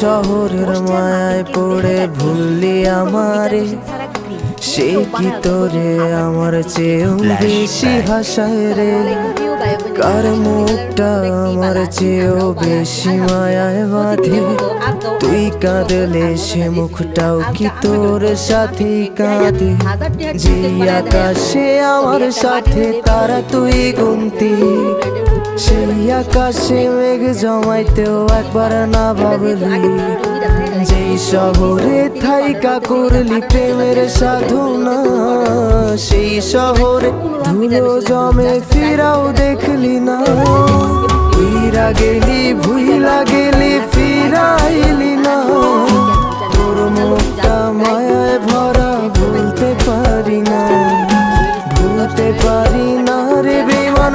শহরের মায়ায় পড়ে ভুললি আমারে, সে কি তোরে আমার চেয়েও বেশি হাসায় রে। কার মুখটা আমার চেয়েও বেশি মায়ায় বাঁধে, তুই কাঁদলে সে মুখটাও কি তোর সাথে কাঁদে। যে আকাশে আমার সাথে তারা তুই গুনতি, সেই আকাশে মেঘ জমাইতেও একবার না ভাবলি। যেই শহরে থাইকা করলি প্রেমের সাধনা, সেই শহরে ধুলো জমে ফিরাও দেখলি না। উইরা গেলি ভুইলা গেলি ফিরাইলি না।